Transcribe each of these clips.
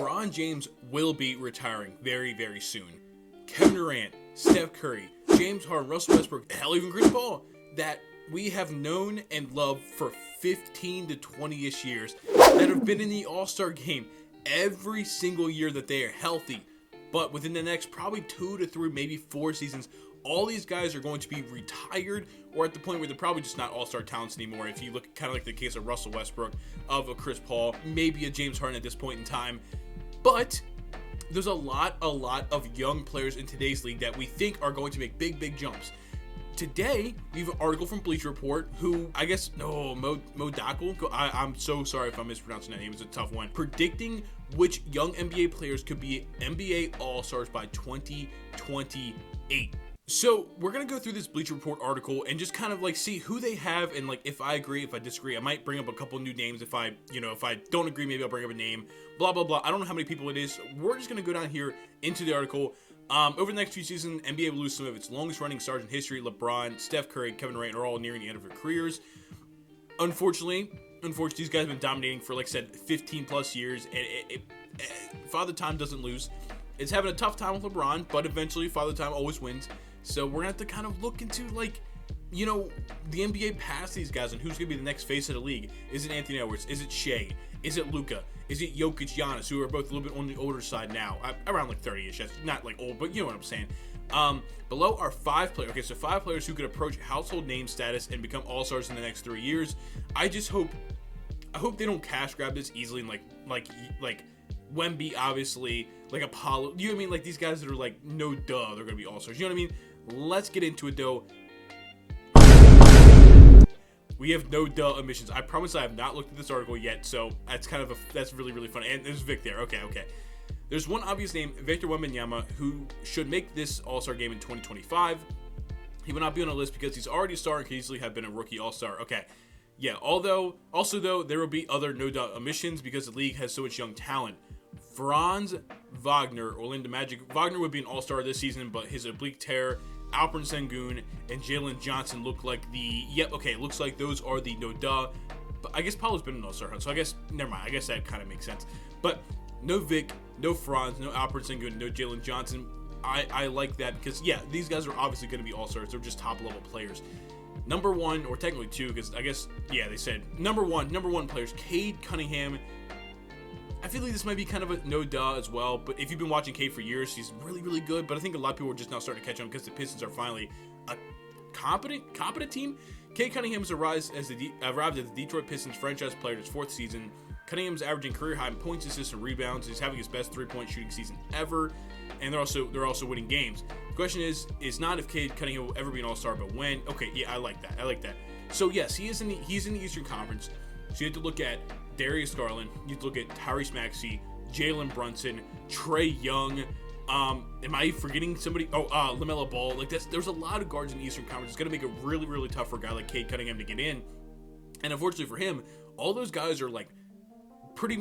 LeBron James will be retiring very, very soon. Kevin Durant, Steph Curry, James Harden, Russell Westbrook, hell, even Chris Paul, that we have known and loved for 15 to 20-ish years, that have been in the All-Star game every single year that they are healthy. But within the next probably 2 to 3, maybe 4 seasons, all these guys are going to be retired or at the point where they're probably just not all-star talents anymore. If you look kind of like the case of Russell Westbrook, of a Chris Paul, maybe a James Harden at this point in time. But there's a lot of young players in today's league that we think are going to make big jumps. Today, we have an article from Bleacher Report, who, I guess, Modakel, I'm so sorry if I'm mispronouncing that name, it's a tough one, predicting which young NBA players could be NBA All-Stars by 2028. So, we're going to go through this Bleacher Report article and just kind of like see who they have and like if I agree, if I disagree. I might bring up a couple new names. If I don't agree, maybe I'll bring up a name, blah, blah, blah. I don't know how many people it is. We're just going to go down here into the article. Over the next few seasons, NBA will lose some of its longest-running stars in history. LeBron, Steph Curry, Kevin Durant are all nearing the end of their careers. Unfortunately, these guys have been dominating for, like I said, 15-plus years, and Father Time doesn't lose. It's having a tough time with LeBron, but eventually Father Time always wins. So we're going to have to kind of look into, like, you know, the NBA past these guys and who's going to be the next face of the league. Is it Anthony Edwards? Is it Shea? Is it Luka? Is it Jokic, Giannis, who are both a little bit on the older side now? Around like 30-ish. Not like old, but you know what I'm saying. Below are 5 players. Okay, so 5 players who could approach household name status and become all-stars in the next 3 years. I hope they don't cash grab this easily and like Wemby, obviously, like Apollo. You know what I mean? Like these guys that are like, no duh, they're going to be all-stars. You know what I mean? Let's get into it, though. We have no duh omissions. I promise I have not looked at this article yet, so that's really fun. And there's Vic there. Okay. There's one obvious name, Victor Wembanyama, who should make this All-Star game in 2025. He will not be on a list because he's already a star and could easily have been a rookie All-Star. Okay. Yeah, also though, there will be other no duh omissions because the league has so much young talent. Franz Wagner, Orlando Magic. Wagner would be an All-Star this season, but his oblique tear, Alperen Sengun, and Jalen Johnson look like looks like those are the no duh. But I guess Paulo's been an All-Star, so I guess, never mind. I guess that kind of makes sense. But no Vic, no Franz, no Alperen Sengun, no Jalen Johnson. I like that because, yeah, these guys are obviously going to be All-Stars. They're just top-level players. Number 1, or technically 2, because I guess, yeah, they said number one players, Cade, Cunningham. I feel like this might be kind of a no duh as well, but if you've been watching Cade for years, he's really good, but I think a lot of people are just now starting to catch on because the Pistons are finally a competent team. Cade Cunningham has arrived as the Detroit Pistons franchise player in his 4th season. Cunningham's averaging career high in points, assists, and rebounds. He's having his best 3-point shooting season ever, and they're also winning games. The question is not if Cade Cunningham will ever be an All-Star, but when. Okay, yeah, I like that. So yes, he's in the Eastern Conference. So you have to look at Darius Garland, you have to look at Tyrese Maxey, Jalen Brunson, Trae Young. Am I forgetting somebody? LaMelo Ball. Like there's a lot of guards in the Eastern Conference. It's gonna make it really tough for a guy like Cade Cunningham to get in. And unfortunately for him, all those guys are like pretty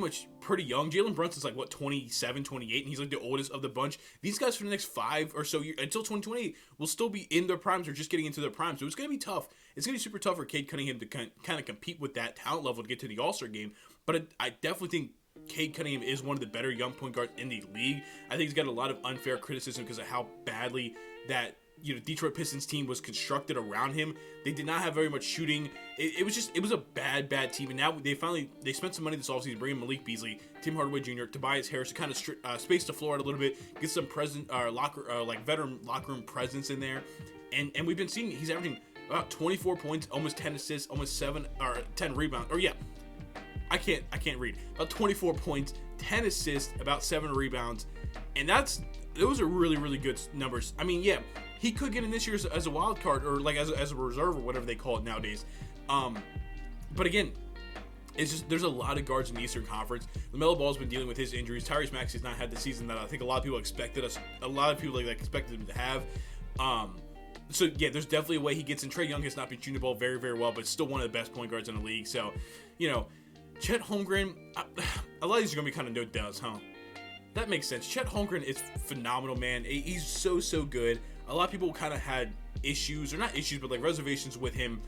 young. Jalen Brunson's like 27, 28, and he's like the oldest of the bunch. These guys for the next 5 or so years until 2028 will still be in their primes or just getting into their primes. So it's gonna be tough. It's gonna be super tough for Cade Cunningham to kind of compete with that talent level to get to the All-Star game. But I definitely think Cade Cunningham is one of the better young point guards in the league. I think he's got a lot of unfair criticism because of how badly that Detroit Pistons team was constructed around him. They did not have very much shooting. It was a bad toteam. And now they spent some money this offseason bringing Malik Beasley, Tim Hardaway Jr., Tobias Harris to kind of space the floor out a little bit, get some veteran locker room presence in there. And we've been seeing he's averaging about 24 points, almost 10 assists, almost 7 or 10 rebounds. Or yeah, I can't read. About 24 points, 10 assists, about 7 rebounds, and those are really good numbers. I mean, yeah, he could get in this year as a wild card or like as a reserve or whatever they call it nowadays. But again, it's just there's a lot of guards in the Eastern Conference. LaMelo Ball's been dealing with his injuries. Tyrese Maxey's not had the season that I think a lot of people expected him to have. So yeah, there's definitely a way he gets in. Trae Young has not been shooting the ball very well, but still one of the best point guards in the league. So, Chet Holmgren, a lot of these are going to be kind of no duhs, huh? That makes sense. Chet Holmgren is phenomenal, man. He's so good. a lot of people kind of had issues, or not issues, but like reservations with him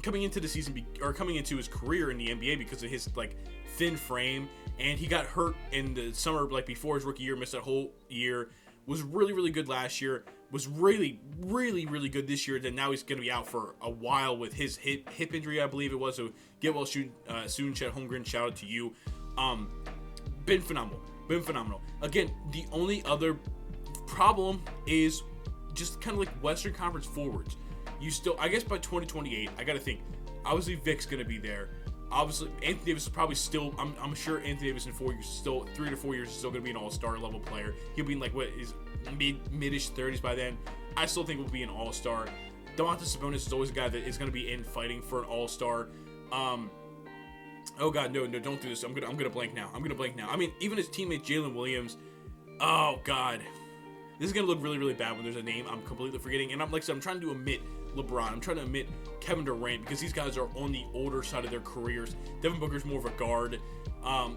coming into the season or coming into his career in the NBA because of his like thin frame, and he got hurt in the summer like before his rookie year, missed that whole year. Was really, really good last year. Was really, really, really good this year. Then now he's going to be out for a while with his hip injury, I believe it was. So get well soon, Chet Holmgren. Shout out to you. Been phenomenal. Again, the only other problem is just kind of like Western Conference forwards. You still, I guess by 2028, I got to think. Obviously, Vic's going to be there. Obviously, Anthony Davis is probably still, I'm sure Anthony Davis in 4 years, still 3 to 4 years, is still going to be an all-star level player. He'll be in like, what, his mid-ish 30s by then. I still think will be an all-star. Domantas Sabonis is always a guy that is going to be in fighting for an all-star. Oh God, no, don't do this. I'm gonna blank now. I mean, even his teammate Jalen Williams. Oh God, this is gonna look really, really bad when there's a name I'm completely forgetting. And I'm trying to omit LeBron. I'm trying to omit Kevin Durant because these guys are on the older side of their careers. Devin Booker's more of a guard. Alperen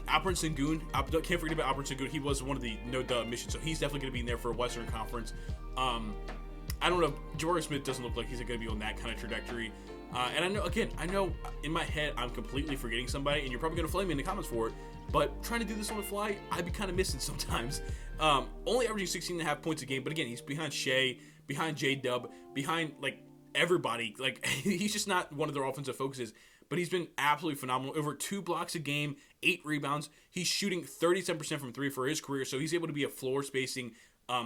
Sengun, can't forget about Alperen Sengun. He was one of the no-duh missions, so he's definitely gonna be in there for a Western Conference. I don't know. Jabari Smith doesn't look like he's gonna be on that kind of trajectory. And I know in my head I'm completely forgetting somebody, and you're probably going to flame me in the comments for it, but trying to do this on the fly, I'd be kind of missing sometimes. Only averaging 16.5 points a game, but again, he's behind Shea, behind J-Dub, behind, like, everybody. Like, he's just not one of their offensive focuses, but he's been absolutely phenomenal. Over 2 blocks a game, 8 rebounds. He's shooting 37% from 3 for his career, so he's able to be a floor spacing,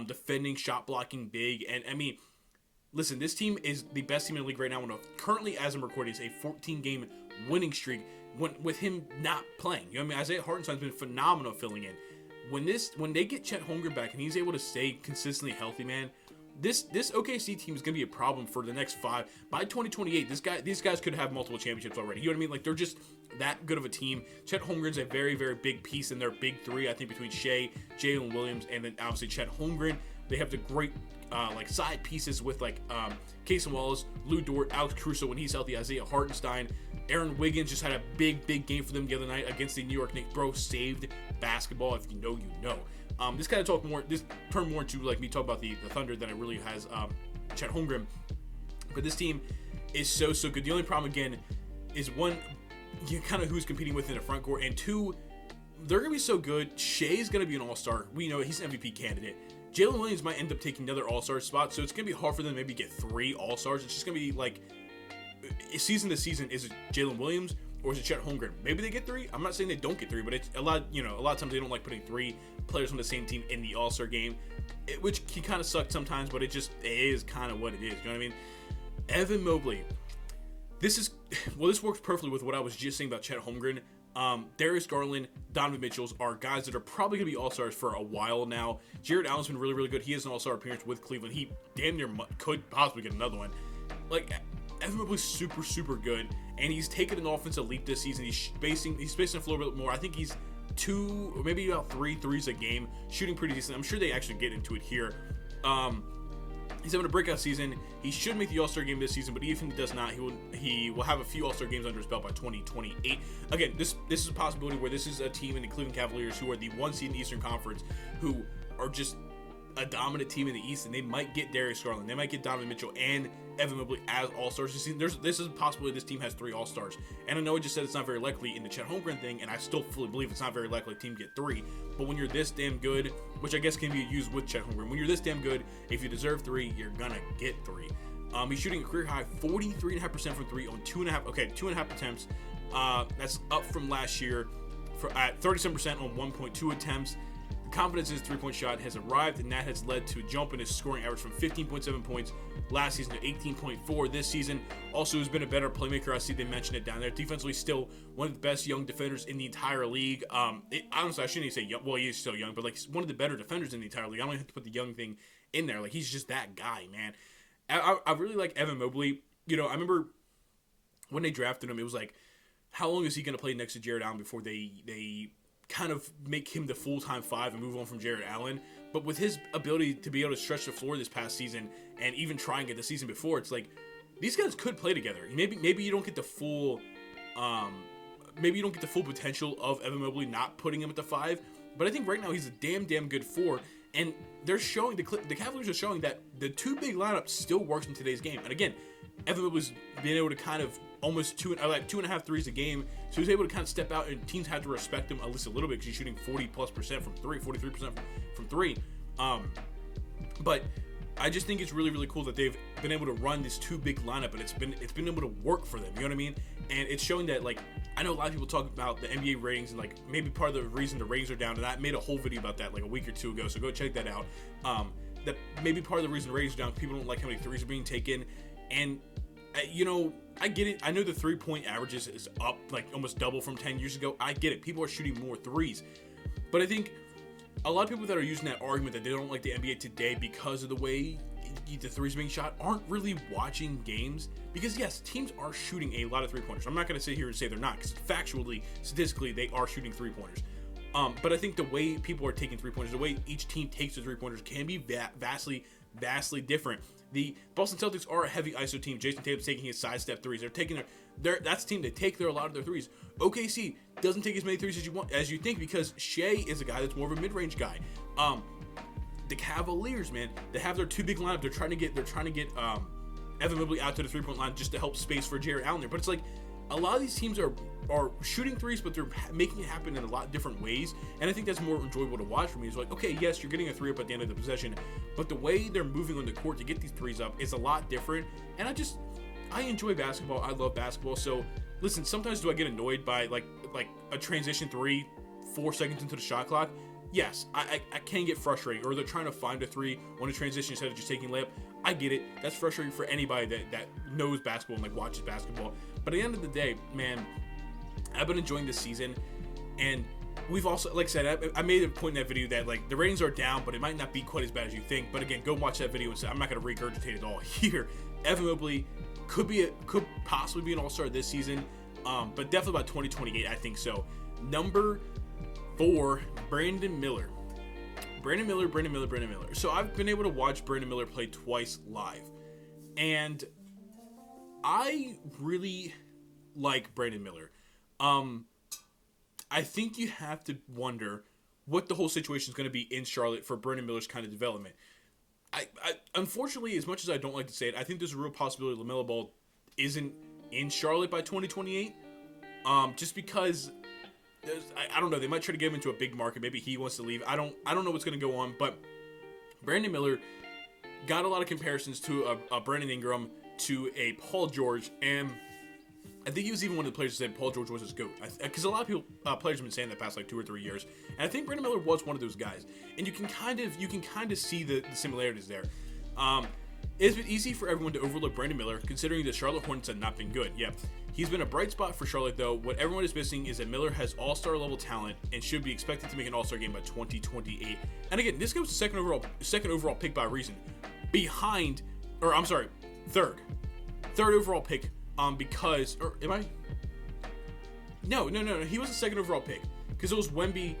defending, shot blocking big, and, I mean, listen, this team is the best team in the league right now. Currently, as I'm recording, is a 14-game winning streak with him not playing. You know what I mean? Isaiah Hartenstein's been phenomenal filling in. When they get Chet Holmgren back and he's able to stay consistently healthy, man, this OKC team is going to be a problem for the next 5. By 2028, these guys could have multiple championships already. You know what I mean? Like, they're just that good of a team. Chet Holmgren's a very, very big piece in their big 3, I think, between Shea, Jalen Williams, and then obviously Chet Holmgren. They have the great like side pieces with like Casey Wallace, Lou Dort, Alex Caruso when he's healthy, Isaiah Hartenstein, Aaron Wiggins just had a big game for them the other night against the New York Knicks. Bro, saved basketball. If you know, you know. This kind of this turned more into like me talk about the Thunder than it really has Chet Holmgren. But this team is so good. The only problem again is one, kind of who's competing with in the front court, and 2, they're gonna be so good. Shea's gonna be an all-star. We know he's an MVP candidate. Jalen Williams might end up taking another all-star spot, so it's going to be hard for them to maybe get 3 all-stars. It's just going to be like, season to season, is it Jalen Williams or is it Chet Holmgren? Maybe they get 3. I'm not saying they don't get 3, but it's a lot of times they don't like putting 3 players on the same team in the all-star game, which can kind of suck sometimes, but it is kind of what it is. You know what I mean? Evan Mobley. This works perfectly with what I was just saying about Chet Holmgren. Darius Garland, Donovan Mitchell are guys that are probably going to be all-stars for a while now. Jared Allen's been really, really good. He has an all-star appearance with Cleveland. He damn near could possibly get another one. Like, Evan Mobley's super good, and he's taken an offensive leap this season. He's spacing the floor a bit more. I think he's 2 or maybe about 3 threes a game, shooting pretty decent. I'm sure they actually get into it here. He's having a breakout season. He should make the All-Star game this season, but even if he does not, he will have a few All-Star games under his belt by 2028. Again, this is a possibility where this is a team in the Cleveland Cavaliers who are the 1 seed in the Eastern Conference, who are just a dominant team in the East, and they might get Darius Garland, they might get Donovan Mitchell and Evan Mobley as all-stars this season. This is a possibility this team has 3 all-stars, and I know I just said it's not very likely in the Chet Holmgren thing, and I still fully believe it's not very likely a team get 3, but when you're this damn good, which I guess can be used with Chet Holmgren, when you're this damn good, if you deserve 3, you're gonna get 3. He's shooting a career high 43.5% from 3 on 2.5 attempts. That's up from last year at 37% on 1.2 attempts. The confidence in his 3-point shot has arrived, and that has led to a jump in his scoring average from 15.7 points last season to 18.4 this season. Also, has been a better playmaker. I see they mentioned it down there. Defensively, still one of the best young defenders in the entire league. Honestly, I shouldn't even say young. Well, he is still young, but like one of the better defenders in the entire league. I don't even have to put the young thing in there. Like, he's just that guy, man. I really like Evan Mobley. You know, I remember when they drafted him, it was like, how long is he going to play next to Jared Allen before they kind of make him the full-time 5 and move on from Jared Allen? But with his ability to be able to stretch the floor this past season and even trying it the season before, it's like these guys could play together. Maybe you don't get the full potential of Evan Mobley not putting him at the 5, but I think right now he's a damn good 4. And they're showing, the Cavaliers are showing that the two big lineup still works in today's game. And again, Evan Mobley's been able to kind of almost 2.5 threes a game. So he was able to kind of step out, and teams had to respect him at least a little bit because he's shooting 40+% from three, 43% from three. But I just think it's really, really cool that they've been able to run this two big lineup, and it's been able to work for them. You know what I mean? And it's showing that, like, I know a lot of people talk about the NBA ratings and, like, maybe part of the reason the ratings are down, and I made a whole video about that like a week or two ago, so go check that out. That maybe part of the reason the ratings are down, people don't like how many threes are being taken, and you know, I get it. I know the 3-point averages is up like almost double from 10 years ago. I get it. People are shooting more threes, but I think a lot of people that are using that argument that they don't like the NBA today because of the way the threes being shot aren't really watching games, because yes, teams are shooting a lot of 3-pointers. I'm not going to sit here and say they're not, because factually, statistically, they are shooting 3-pointers. But I think the way people are taking 3-pointers, the way each team takes the 3-pointers can be vastly different. The Boston Celtics are a heavy ISO team. Jason Tatum's taking his sidestep threes. They're taking that's the team that take a lot of their threes. OKC doesn't take as many threes as you think, because Shea is a guy that's more of a mid-range guy. The Cavaliers, man, they have their two big lineup. They're trying to get Evan Mobley out to the 3-point line just to help space for Jarrett Allen there. But it's like a lot of these teams are shooting threes, but they're making it happen in a lot of different ways. And I think that's more enjoyable to watch for me. It's like, okay, yes, you're getting a 3 up at the end of the possession, but the way they're moving on the court to get these threes up is a lot different. And I enjoy basketball. I love basketball. So listen, sometimes do I get annoyed by like a transition 3 4 seconds into the shot clock? Yes, I can get frustrating, or they're trying to find a 3 on a transition instead of just taking layup. I get it. That's frustrating for anybody that knows basketball and like watches basketball. But at the end of the day, man, I've been enjoying this season, and we've also, like I said, I made a point in that video that like the ratings are down, but it might not be quite as bad as you think. But again, go watch that video and say, I'm not going to regurgitate it all here. Evan Mobley could possibly be an all-star this season, but definitely by 2028, I think so. Number 4, Brandon Miller. Brandon Miller. So I've been able to watch Brandon Miller play twice live, and I really like Brandon Miller. I think you have to wonder what the whole situation is going to be in Charlotte for Brandon Miller's kind of development. I unfortunately, as much as I don't like to say it, I think there's a real possibility LaMelo Ball isn't in Charlotte by 2028. Just because I don't know, they might try to get him into a big market. Maybe he wants to leave. I don't know what's going to go on, but Brandon Miller got a lot of comparisons to a Brandon Ingram, to a Paul George, and I think he was even one of the players that said Paul George was his GOAT. Because a lot of people, players have been saying that past like 2 or 3 years, and I think Brandon Miller was one of those guys. And you can kind of see the similarities there. It's been easy for everyone to overlook Brandon Miller, considering the Charlotte Hornets have not been good. Yeah, he's been a bright spot for Charlotte, though. What everyone is missing is that Miller has all-star level talent and should be expected to make an all-star game by 2028. And again, this guy was second overall pick by a reason, third overall pick. Because, or am I? No. He was the second overall pick, because it was Wemby,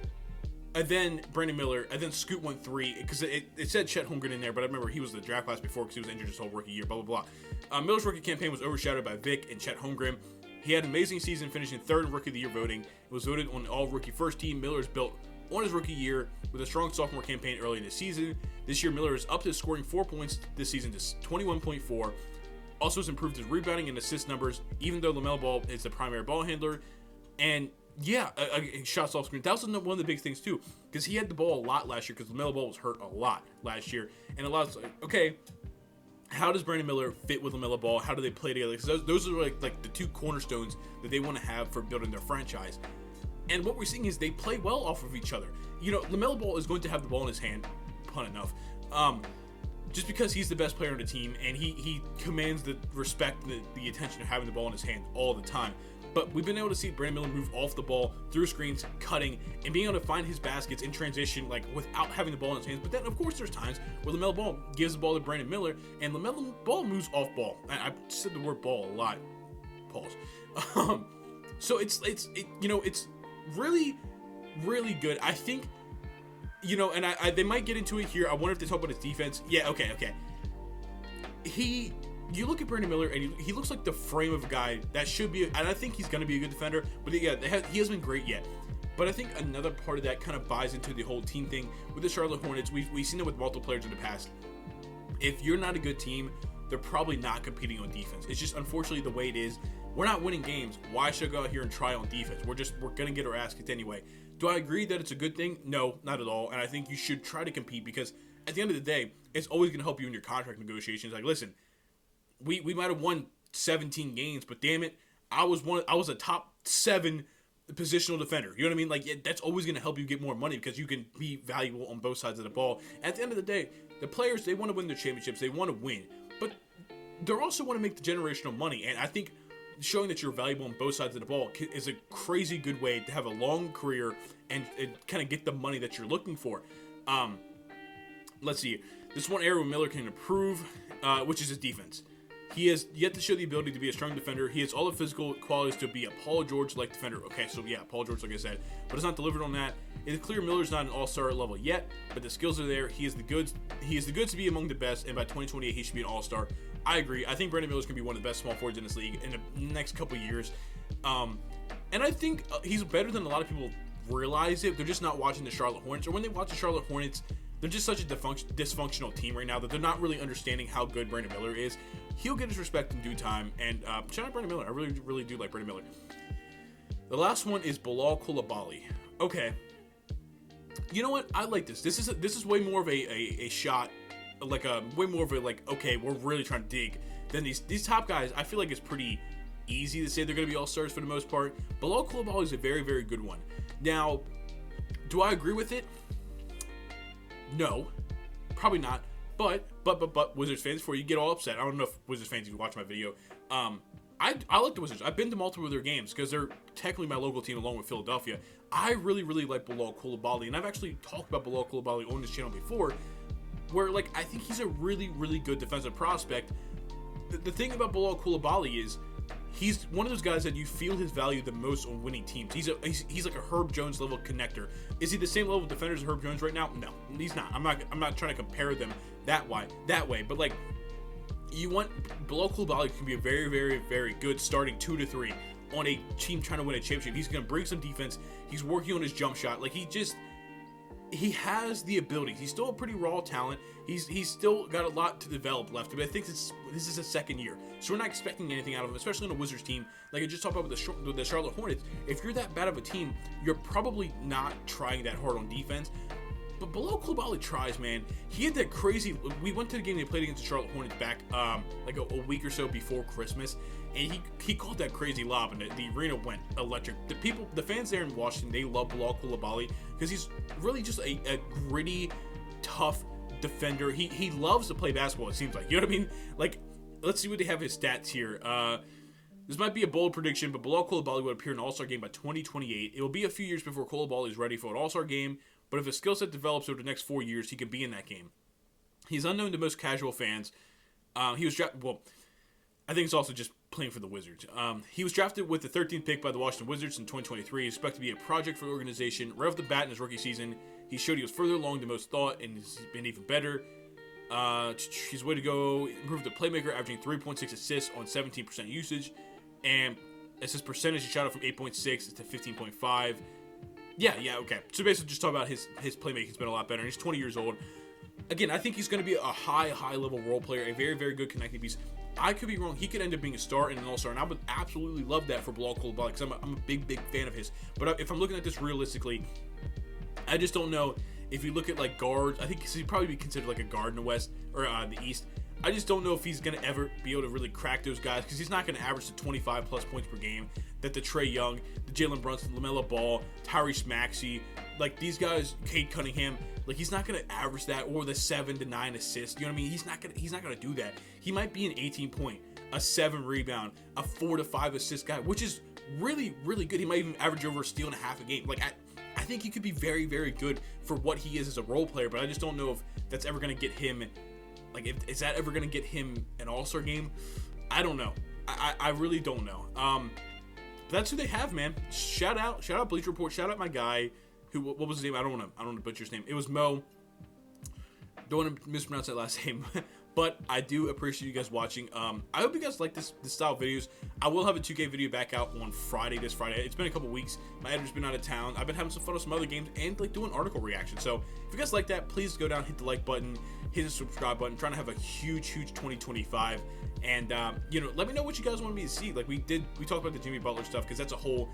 and then Brandon Miller, and then Scoot went 3, because it said Chet Holmgren in there, but I remember he was the draft class before because he was injured his whole rookie year, blah, blah, blah. Miller's rookie campaign was overshadowed by Vic and Chet Holmgren. He had an amazing season, finishing 3rd in Rookie of the Year voting. It was voted on all-rookie first team. Miller's built on his rookie year with a strong sophomore campaign early in the season. This year, Miller is up to scoring 4 points this season to 21.4. Also has improved his rebounding and assist numbers, even though LaMelo Ball is the primary ball handler. And yeah, shots off screen. That was one of the big things too, because he had the ball a lot last year, because LaMelo Ball was hurt a lot last year. And a lot of like, okay, how does Brandon Miller fit with LaMelo Ball? How do they play together? Because those are like the 2 cornerstones that they want to have for building their franchise. And what we're seeing is they play well off of each other. You know, LaMelo Ball is going to have the ball in his hand, pun enough. Just because he's the best player on the team, and he commands the respect and the attention of having the ball in his hand all the time. But we've been able to see Brandon Miller move off the ball, through screens, cutting, and being able to find his baskets in transition, like without having the ball in his hands. But then, of course, there's times where LaMelo Ball gives the ball to Brandon Miller, and LaMelo Ball moves off ball. I said the word ball a lot. Pause. So it's really, really good. I think. You know, and they might get into it here. I wonder if they talk about his defense. Yeah, okay. You look at Brandon Miller, and he looks like the frame of a guy that should be, and I think he's going to be a good defender. But yeah, he hasn't been great yet. But I think another part of that kind of buys into the whole team thing with the Charlotte Hornets. We've seen it with multiple players in the past. If you're not a good team, they're probably not competing on defense. It's just unfortunately the way it is. We're not winning games. Why should I go out here and try on defense? We're going to get our ass kicked anyway. Do I agree that it's a good thing? No, not at all. And I think you should try to compete because at the end of the day, it's always going to help you in your contract negotiations. Like, listen, we might have won 17 games, but damn it, I was a top 7 positional defender. You know what I mean? Like, that's always going to help you get more money because you can be valuable on both sides of the ball. At the end of the day, the players, they want to win their championships. They want to win. But they also want to make the generational money. And I think showing that you're valuable on both sides of the ball is a crazy good way to have a long career and kind of get the money that you're looking for. Let's see. This one area where Miller can improve, which is his defense. He has yet to show the ability to be a strong defender. He has all the physical qualities to be a Paul George-like defender. Okay, so yeah, Paul George, like I said, but it's not delivered on that. It's clear Miller's not an all-star level yet, but the skills are there. He is the goods to be among the best, and by 2028, he should be an all-star. I agree. I think Brandon Miller's going to be one of the best small forwards in this league in the next couple years. And I think he's better than a lot of people realize it. They're just not watching the Charlotte Hornets, or when they watch the Charlotte Hornets, they're just such a dysfunctional team right now that they're not really understanding how good Brandon Miller is. He'll get his respect in due time, and shout out Brandon Miller. I really, really do like Brandon Miller. The last one is Bilal Coulibaly. Okay, you know what? I like this. This is way more of a shot, like way more of a okay, we're really trying to dig than these top guys. I feel like it's pretty easy to say they're going to be all stars for the most part. Bilal Coulibaly is a very, very good one. Now, do I agree with it? No, probably not. But Wizards fans, before you get all upset, I don't know if Wizards fans even watch my video. I like the Wizards. I've been to multiple of their games because they're technically my local team along with Philadelphia. I really, really like Bilal Coulibaly, and I've actually talked about Bilal Coulibaly on this channel before, where I think he's a really, really good defensive prospect. The thing about Bilal Coulibaly is he's one of those guys that you feel his value the most on winning teams. He's like a Herb Jones level connector. Is he the same level of defender as Herb Jones right now? No, he's not. I'm not trying to compare them that way. But you want Bilal Coulibaly can be a very, very, very good starting 2 to 3 on a team trying to win a championship. He's going to bring some defense. He's working on his jump shot. He has the ability. He's still a pretty raw talent. He's still got a lot to develop left. But I think this is his second year, so we're not expecting anything out of him, especially in a Wizards team. Like I just talked about with the Charlotte Hornets. If you're that bad of a team, you're probably not trying that hard on defense. But Bilal Coulibaly tries, man. He had that crazy. We went to the game they played against the Charlotte Hornets back a week or so before Christmas, and he called that crazy lob, and the arena went electric. The fans there in Washington, they love Bilal Coulibaly because he's really just a gritty, tough defender. He loves to play basketball. It seems like, you know what I mean. Let's see what they have his stats here. This might be a bold prediction, but Bilal Coulibaly would appear in an All-Star game by 2028. It will be a few years before Coulibaly is ready for an All-Star game. But if his skill set develops over the next 4 years, he can be in that game. He's unknown to most casual fans. He was drafted. Well, I think it's also just playing for the Wizards. He was drafted with the 13th pick by the Washington Wizards in 2023. He's expected to be a project for the organization. Right off the bat in his rookie season, he showed he was further along than most thought, and he's been even better. His way to go: improved the playmaker, averaging 3.6 assists on 17% usage, and assist percentage, he shot up from 8.6 to 15.5. Yeah, okay. So basically just talk about his playmaking's been a lot better, and he's 20 years old. Again, I think he's going to be a high-level role player, a very, very good connecting piece. I could be wrong. He could end up being a star and an all-star, and I would absolutely love that for Bilal Coulibaly because I'm a big, big fan of his. But if I'm looking at this realistically, I just don't know. If you look at guards, I think he'd probably be considered like a guard in the West or the East. I just don't know if he's going to ever be able to really crack those guys because he's not going to average the 25-plus points per game that the Trae Young, the Jalen Brunson, LaMelo Ball, Tyrese Maxey, these guys, Cade Cunningham, he's not going to average that or the 7 to 9 assists. You know what I mean? He's not going to do that. He might be an 18-point, a 7 rebound, a 4 to 5 assist guy, which is really, really good. He might even average over a steal and a half a game. I think he could be very, very good for what he is as a role player, but I just don't know if that's ever going to get him. Is that ever going to get him an All-Star game? I don't know. I really don't know. But that's who they have, man. Shout out Bleacher Report. Shout out my guy. What was his name? I don't want to butcher his name. It was Mo. Don't want to mispronounce that last name. But I do appreciate you guys watching. I hope you guys like this style of videos. I will have a 2K video back out on Friday, this Friday. It's been a couple weeks. My editor's been out of town. I've been having some fun with some other games and like doing article reaction. So if you guys like that, please go down, hit the like button, hit the subscribe button. I'm trying to have a huge 2025. And you know, let me know what you guys want me to see. Like we talked about the Jimmy Butler stuff because that's a whole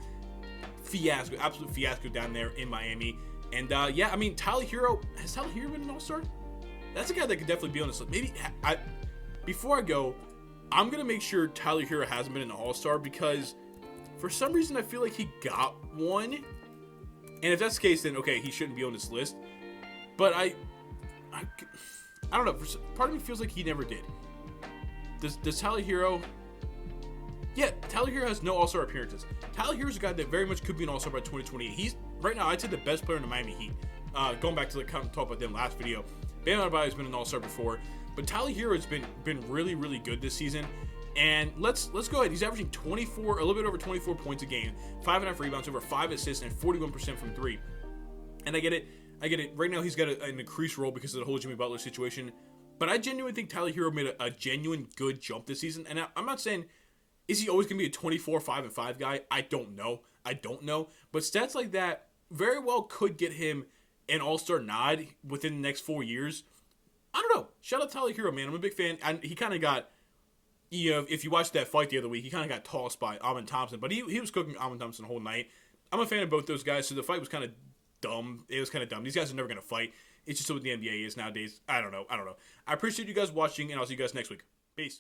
fiasco, absolute fiasco down there in Miami. And yeah, I mean, Tyler Hero, has Tyler Hero been an All-Star? That's a guy that could definitely be on this list. Maybe before I go, I'm gonna make sure Tyler Hero hasn't been an All-Star because for some reason I feel like he got one. And if that's the case, then okay, he shouldn't be on this list. But I don't know. Part of me feels like he never did. Does Tyler Hero? Yeah, Tyler Hero has no All-Star appearances. Tyler Hero's a guy that very much could be an All-Star by 2028. He's right now, I'd say the best player in the Miami Heat. Going back to the talk about them last video, Bam Adebayo has been an All-Star before, but Tyler Hero has been really, really good this season. And let's go ahead. He's averaging 24, a little bit over 24 points a game, 5.5 rebounds, over 5 assists, and 41% from three. And I get it. Right now he's got an increased role because of the whole Jimmy Butler situation. But I genuinely think Tyler Hero made a genuine good jump this season. And I'm not saying, is he always going to be a 24, 5, and 5 guy? I don't know. But stats like that very well could get him an All-Star nod within the next 4 years. I don't know. Shout out Tyler Hero, man. I'm a big fan. And he kind of got, you know, if you watched that fight the other week, he kind of got tossed by Amin Thompson. But he was cooking Amin Thompson the whole night. I'm a fan of both those guys, so the fight was kind of dumb. It was kind of dumb. These guys are never going to fight. It's just what the NBA is nowadays. I don't know. I appreciate you guys watching, and I'll see you guys next week. Peace.